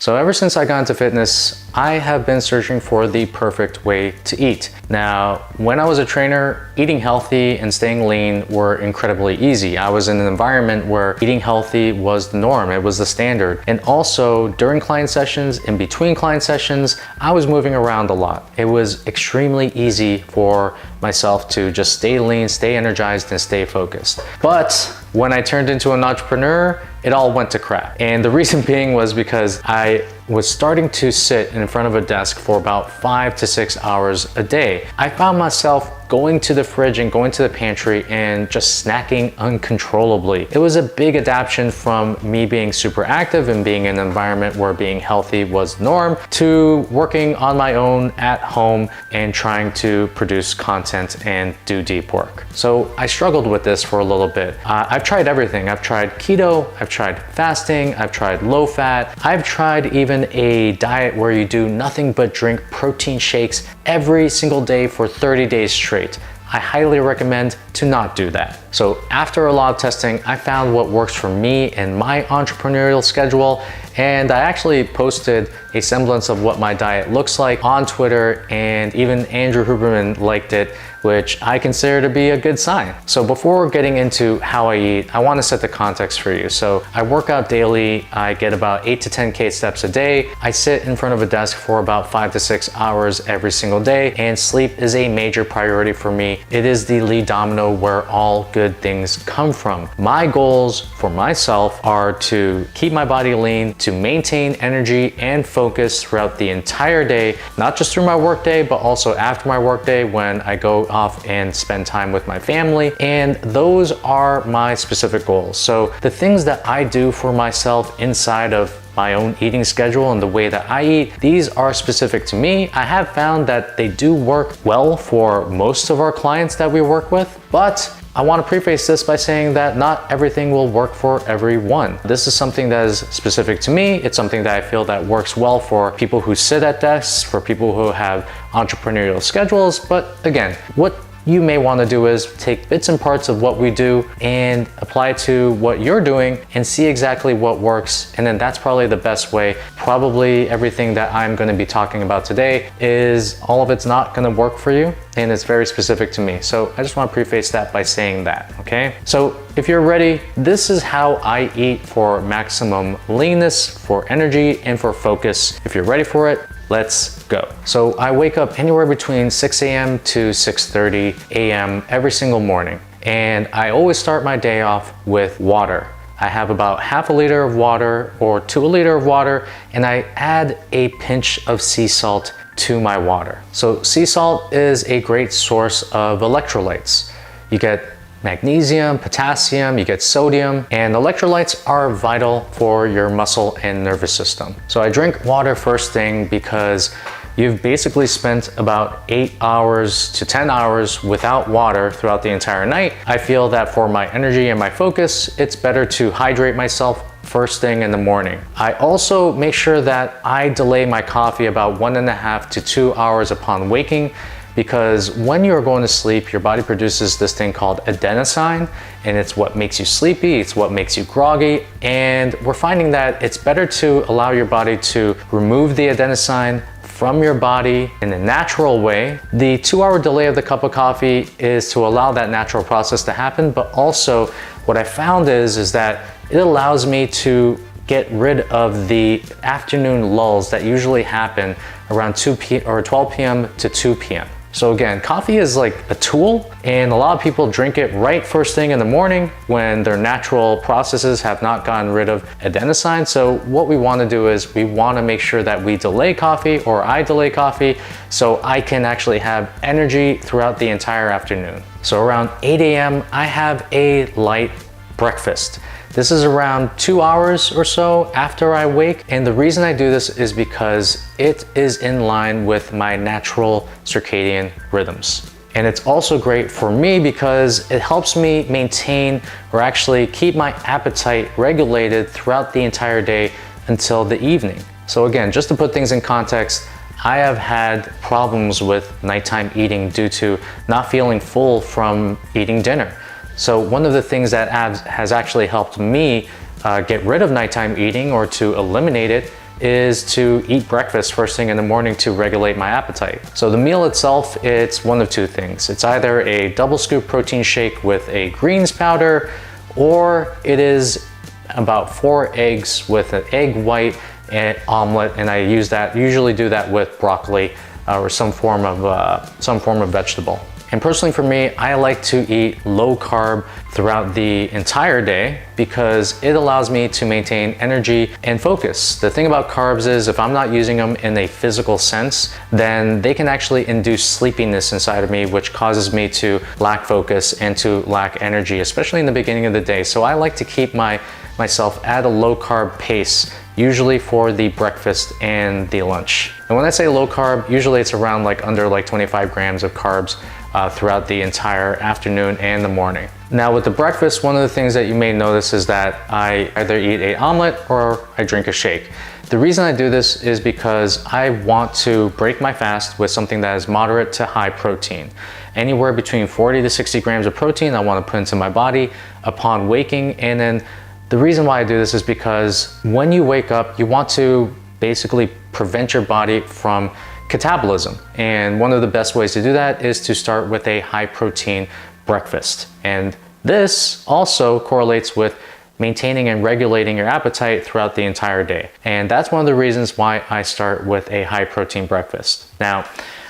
So ever since I got into fitness, I have been searching for the perfect way to eat. Now, when I was a trainer, eating healthy and staying lean were incredibly easy. I was in an environment where eating healthy was the norm, it was the standard. And also during client sessions, in between client sessions, I was moving around a lot. It was extremely easy for myself to just stay lean, stay energized, and stay focused. But when I turned into an entrepreneur, it all went to crap. And the reason being was because I was starting to sit in front of a desk for about 5 to 6 hours a day. I found myself going to the fridge and going to the pantry and just snacking uncontrollably. It was a big adaptation from me being super active and being in an environment where being healthy was the norm to working on my own at home and trying to produce content and do deep work. So I struggled with this for a little bit. I've tried everything. I've tried keto, I've tried fasting, I've tried low fat, I've tried even a diet where you do nothing but drink protein shakes every single day for 30 days straight. I highly recommend to not do that. So after a lot of testing, I found what works for me and my entrepreneurial schedule, and I actually posted a semblance of what my diet looks like on Twitter, and even Andrew Huberman liked it, which I consider to be a good sign. So before getting into how I eat, I want to set the context for you. So I work out daily. I get about 8 to 10K steps a day. I sit in front of a desk for about 5 to 6 hours every single day, and sleep is a major priority for me. It is the lead domino where all good things come from. My goals for myself are to keep my body lean, to maintain energy and focus throughout the entire day, not just through my workday, but also after my workday when I go off and spend time with my family. And those are my specific goals. So the things that I do for myself inside of my own eating schedule and the way that I eat, these are specific to me. I have found that they do work well for most of our clients that we work with, but I want to preface this by saying that not everything will work for everyone. This is something that is specific to me. It's something that I feel that works well for people who sit at desks, for people who have entrepreneurial schedules. But again, what you may want to do is take bits and parts of what we do and apply it to what you're doing and see exactly what works. And then that's probably the best way. Probably everything that I'm going to be talking about today is all of it's not going to work for you, and it's very specific to me. So I just want to preface that by saying that, okay? So if you're ready, this is how I eat for maximum leanness, for energy, and for focus. If you're ready for it, let's go. So I wake up anywhere between 6 a.m. to 6:30 a.m. every single morning. And I always start my day off with water. I have about half a liter of water or to a liter of water, and I add a pinch of sea salt to my water. So sea salt is a great source of electrolytes. You get magnesium, potassium, you get sodium, and electrolytes are vital for your muscle and nervous system. So I drink water first thing because you've basically spent about 8 hours to 10 hours without water throughout the entire night. I feel that for my energy and my focus, it's better to hydrate myself first thing in the morning. I also make sure that I delay my coffee about 1.5 to 2 hours upon waking, because when you're going to sleep, your body produces this thing called adenosine, and it's what makes you sleepy, it's what makes you groggy, and we're finding that it's better to allow your body to remove the adenosine from your body in a natural way. The 2-hour delay of the cup of coffee is to allow that natural process to happen, but also what I found is that it allows me to get rid of the afternoon lulls that usually happen around 12 p.m. to 2 p.m. So again, coffee is like a tool, and a lot of people drink it right first thing in the morning when their natural processes have not gotten rid of adenosine. So what we want to do is we want to make sure that we delay coffee, or I delay coffee, so I can actually have energy throughout the entire afternoon. So around 8 a.m., I have a light breakfast. This is around 2 hours or so after I wake, and the reason I do this is because it is in line with my natural circadian rhythms. And it's also great for me because it helps me maintain, or actually keep, my appetite regulated throughout the entire day until the evening. So again, just to put things in context, I have had problems with nighttime eating due to not feeling full from eating dinner. So one of the things that has actually helped me get rid of nighttime eating, or to eliminate it, is to eat breakfast first thing in the morning to regulate my appetite. So the meal itself, it's one of two things. It's either a double scoop protein shake with a greens powder, or it is about 4 eggs with an egg white and omelet, and I usually do that with broccoli or some form of vegetable. And personally for me, I like to eat low carb throughout the entire day because it allows me to maintain energy and focus. The thing about carbs is if I'm not using them in a physical sense, then they can actually induce sleepiness inside of me, which causes me to lack focus and to lack energy, especially in the beginning of the day. So I like to keep myself at a low carb pace, usually for the breakfast and the lunch. And when I say low carb, usually it's around under 25 grams of carbs throughout the entire afternoon and the morning. Now with the breakfast, one of the things that you may notice is that I either eat an omelet or I drink a shake. The reason I do this is because I want to break my fast with something that is moderate to high protein. Anywhere between 40 to 60 grams of protein I want to put into my body upon waking. And then the reason why I do this is because when you wake up, you want to basically prevent your body from catabolism. And one of the best ways to do that is to start with a high protein breakfast. And this also correlates with maintaining and regulating your appetite throughout the entire day. And that's one of the reasons why I start with a high protein breakfast. Now,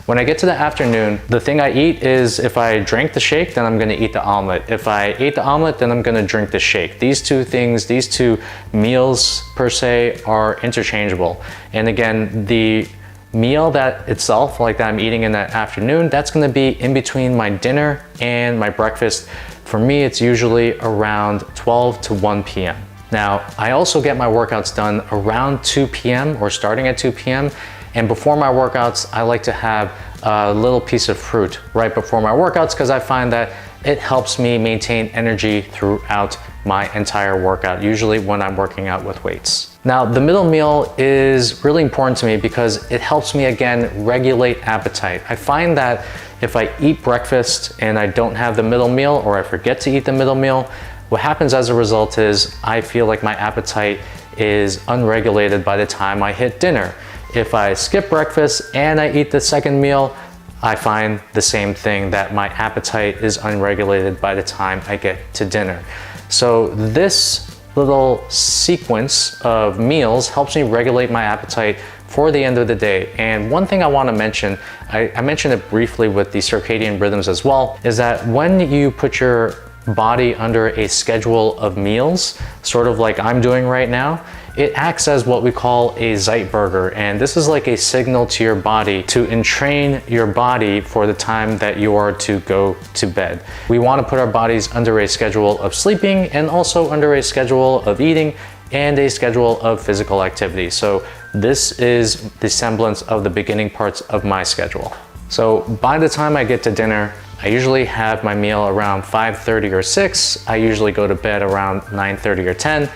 when I get to the afternoon, the thing I eat is if I drank the shake, then I'm gonna eat the omelet. If I ate the omelet, then I'm gonna drink the shake. These two things, these two meals per se are interchangeable. And again, the meal that itself, that I'm eating in that afternoon, that's gonna be in between my dinner and my breakfast. For me, it's usually around 12 to 1 p.m. Now, I also get my workouts done around 2 p.m. or starting at 2 p.m. And before my workouts, I like to have a little piece of fruit right before my workouts because I find that it helps me maintain energy throughout my entire workout, usually when I'm working out with weights. Now, the middle meal is really important to me because it helps me, again, regulate appetite. I find that if I eat breakfast and I don't have the middle meal, or I forget to eat the middle meal, what happens as a result is I feel like my appetite is unregulated by the time I hit dinner. If I skip breakfast and I eat the second meal, I find the same thing, that my appetite is unregulated by the time I get to dinner. So this little sequence of meals helps me regulate my appetite for the end of the day. And one thing I want to mention, I mentioned it briefly with the circadian rhythms as well, is that when you put your body under a schedule of meals, sort of like I'm doing right now, it acts as what we call a Zeitburger. And this is like a signal to your body to entrain your body for the time that you are to go to bed. We want to put our bodies under a schedule of sleeping and also under a schedule of eating and a schedule of physical activity. So this is the semblance of the beginning parts of my schedule. So by the time I get to dinner, I usually have my meal around 5:30 or 6. I usually go to bed around 9:30 or 10.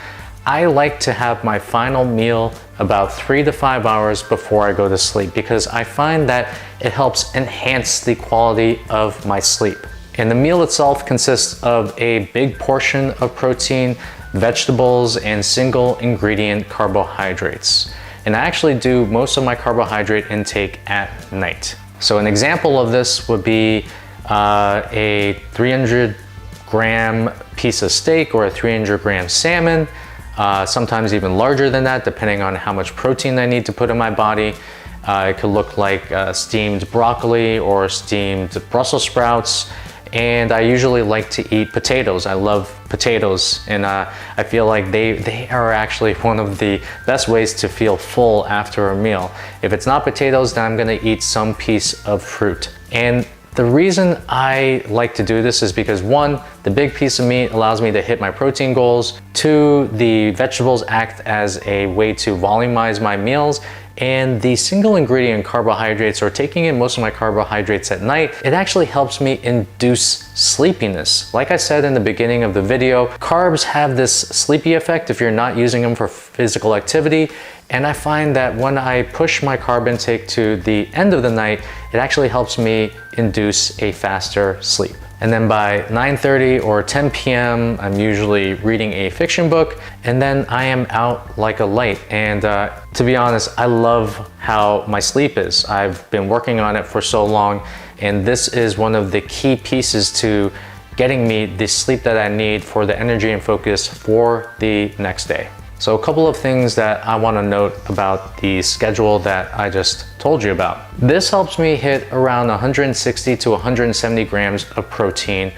I like to have my final meal about 3 to 5 hours before I go to sleep because I find that it helps enhance the quality of my sleep. And the meal itself consists of a big portion of protein, vegetables, and single ingredient carbohydrates. And I actually do most of my carbohydrate intake at night. So an example of this would be a 300 gram piece of steak or a 300 gram salmon, sometimes even larger than that, depending on how much protein I need to put in my body. It could look like steamed broccoli or steamed Brussels sprouts. And I usually like to eat potatoes. I love potatoes, and I feel like they are actually one of the best ways to feel full after a meal. If it's not potatoes, then I'm gonna eat some piece of fruit. And the reason I like to do this is because 1, the big piece of meat allows me to hit my protein goals. 2, the vegetables act as a way to volumize my meals. And the single ingredient carbohydrates, or taking in most of my carbohydrates at night, it actually helps me induce sleepiness. Like I said in the beginning of the video, carbs have this sleepy effect if you're not using them for physical activity. And I find that when I push my carb intake to the end of the night, it actually helps me induce a faster sleep. And then by 9:30 or 10 p.m., I'm usually reading a fiction book, and then I am out like a light. And to be honest, I love how my sleep is. I've been working on it for so long, and this is one of the key pieces to getting me the sleep that I need for the energy and focus for the next day. So a couple of things that I want to note about the schedule that I just told you about. This helps me hit around 160 to 170 grams of protein,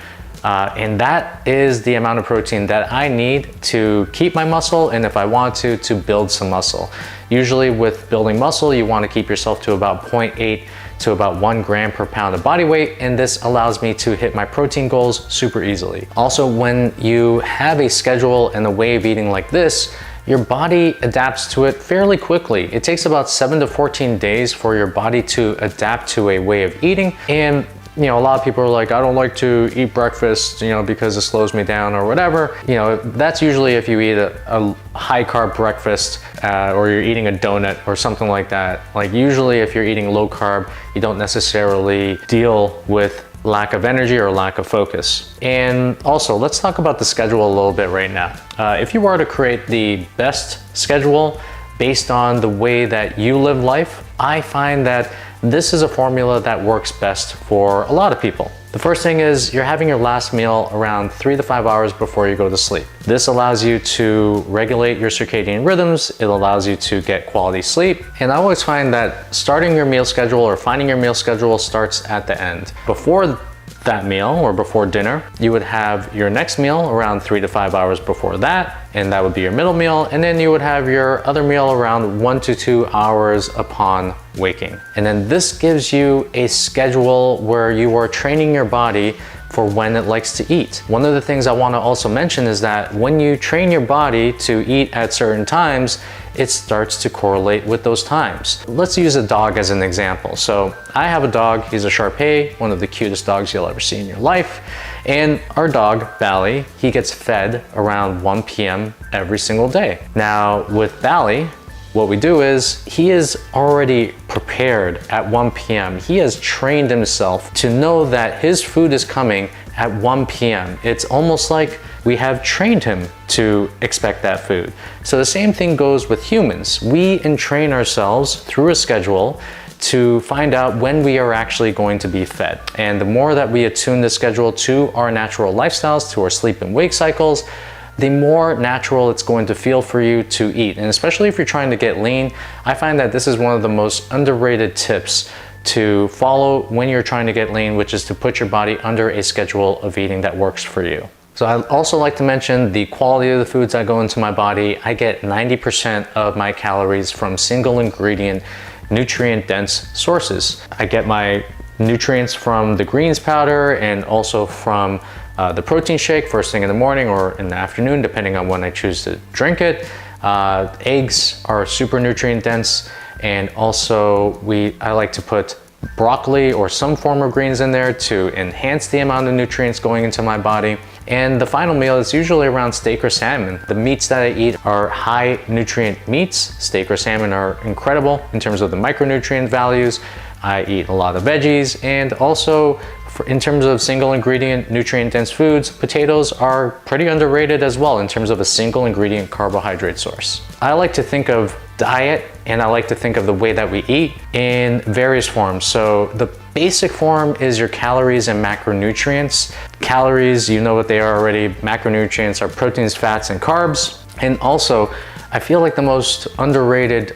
and that is the amount of protein that I need to keep my muscle, and if I want to build some muscle. Usually with building muscle, you want to keep yourself to about 0.8 to about 1 gram per pound of body weight, and this allows me to hit my protein goals super easily. Also, when you have a schedule and a way of eating like this, your body adapts to it fairly quickly. It takes about 7 to 14 days for your body to adapt to a way of eating. And you know, a lot of people are like, I don't like to eat breakfast, you know, because it slows me down or whatever. You know, that's usually if you eat a high carb breakfast or you're eating a donut or something like that. Like usually if you're eating low carb, you don't necessarily deal with lack of energy or lack of focus. And also, let's talk about the schedule a little bit right now. If you were to create the best schedule based on the way that you live life, I find that this is a formula that works best for a lot of people. The first thing is you're having your last meal around 3 to 5 hours before you go to sleep. This allows you to regulate your circadian rhythms. It allows you to get quality sleep. And I always find that starting your meal schedule or finding your meal schedule starts at the end. Before that meal or before dinner, you would have your next meal around 3 to 5 hours before that, and that would be your middle meal, and then you would have your other meal around 1 to 2 hours upon waking. And then this gives you a schedule where you are training your body for when it likes to eat. One of the things I want to also mention is that when you train your body to eat at certain times, it starts to correlate with those times. Let's use a dog as an example. So I have a dog, he's a Shar Pei, one of the cutest dogs you'll ever see in your life. And our dog, Bally, he gets fed around 1 p.m. every single day. Now with Bally, what we do is he is already prepared at 1 p.m. He has trained himself to know that his food is coming at 1 p.m. It's almost like we have trained him to expect that food. So the same thing goes with humans. We entrain ourselves through a schedule to find out when we are actually going to be fed. And the more that we attune the schedule to our natural lifestyles, to our sleep and wake cycles, the more natural it's going to feel for you to eat. And especially if you're trying to get lean, I find that this is one of the most underrated tips to follow when you're trying to get lean, which is to put your body under a schedule of eating that works for you. So I also like to mention the quality of the foods that go into my body. I get 90% of my calories from single ingredient, nutrient dense sources. I get my nutrients from the greens powder and also from the protein shake first thing in the morning or in the afternoon, depending on when I choose to drink it. Eggs are super nutrient dense, and also I like to put broccoli or some form of greens in there to enhance the amount of nutrients going into my body. And the final meal is usually around steak or salmon. The meats that I eat are high nutrient meats. Steak or salmon are incredible in terms of the micronutrient values. I eat a lot of veggies, and also in terms of single ingredient nutrient dense foods, potatoes are pretty underrated as well in terms of a single ingredient carbohydrate source. I like to think of diet and I like to think of the way that we eat in various forms. So the basic form is your calories and macronutrients. Calories, you know what they are already. Macronutrients are proteins, fats, and carbs. And also, I feel like the most underrated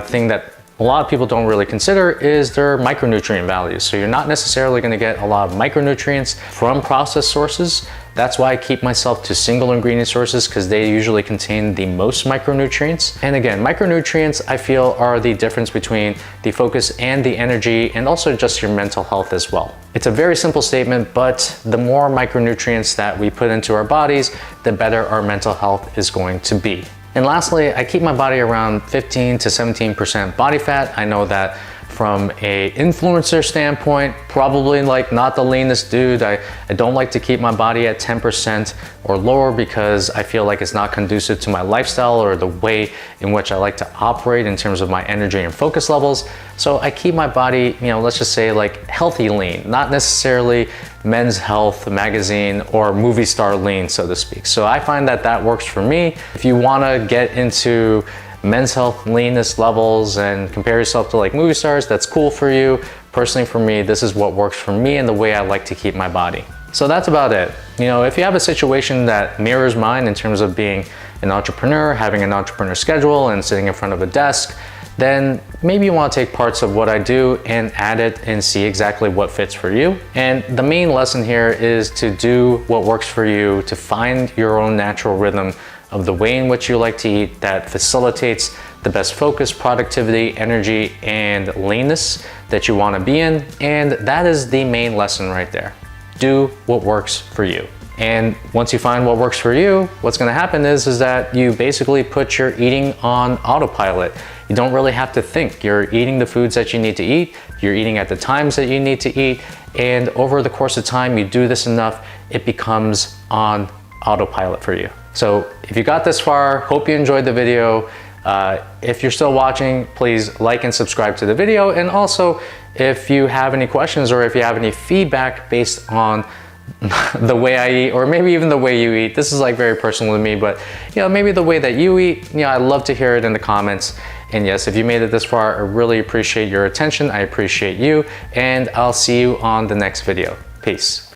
thing that a lot of people don't really consider is their micronutrient values. So you're not necessarily going to get a lot of micronutrients from processed sources. That's why I keep myself to single ingredient sources, because they usually contain the most micronutrients. And again, micronutrients I feel are the difference between the focus and the energy, and also just your mental health as well. It's a very simple statement, but the more micronutrients that we put into our bodies, the better our mental health is going to be. And lastly, I keep my body around 15 to 17% body fat. I know that from a influencer standpoint, probably like not the leanest dude. I don't like to keep my body at 10% or lower because I feel like it's not conducive to my lifestyle or the way in which I like to operate in terms of my energy and focus levels. So I keep my body, let's just say like healthy lean, not necessarily Men's Health magazine or movie star lean, so to speak. So I find that that works for me. If you want to get into Men's Health leanness levels and compare yourself to like movie stars, that's cool for you. Personally for me, this is what works for me and the way I like to keep my body. So that's about it. If you have a situation that mirrors mine in terms of being an entrepreneur, having an entrepreneur schedule and sitting in front of a desk, then maybe you want to take parts of what I do and add it and see exactly what fits for you. And the main lesson here is to do what works for you, to find your own natural rhythm of the way in which you like to eat that facilitates the best focus, productivity, energy, and leanness that you want to be in. And that is the main lesson right there. Do what works for you. And once you find what works for you, what's going to happen is that you basically put your eating on autopilot. You don't really have to think. You're eating the foods that you need to eat. You're eating at the times that you need to eat. And over the course of time, you do this enough, it becomes on autopilot for you. So if you got this far, hope you enjoyed the video. If you're still watching, please like and subscribe to the video. And also, if you have any questions or if you have any feedback based on the way I eat, or maybe even the way you eat, this is like very personal to me, but maybe the way that you eat, I'd love to hear it in the comments. And yes, if you made it this far, I really appreciate your attention. I appreciate you, and I'll see you on the next video. Peace.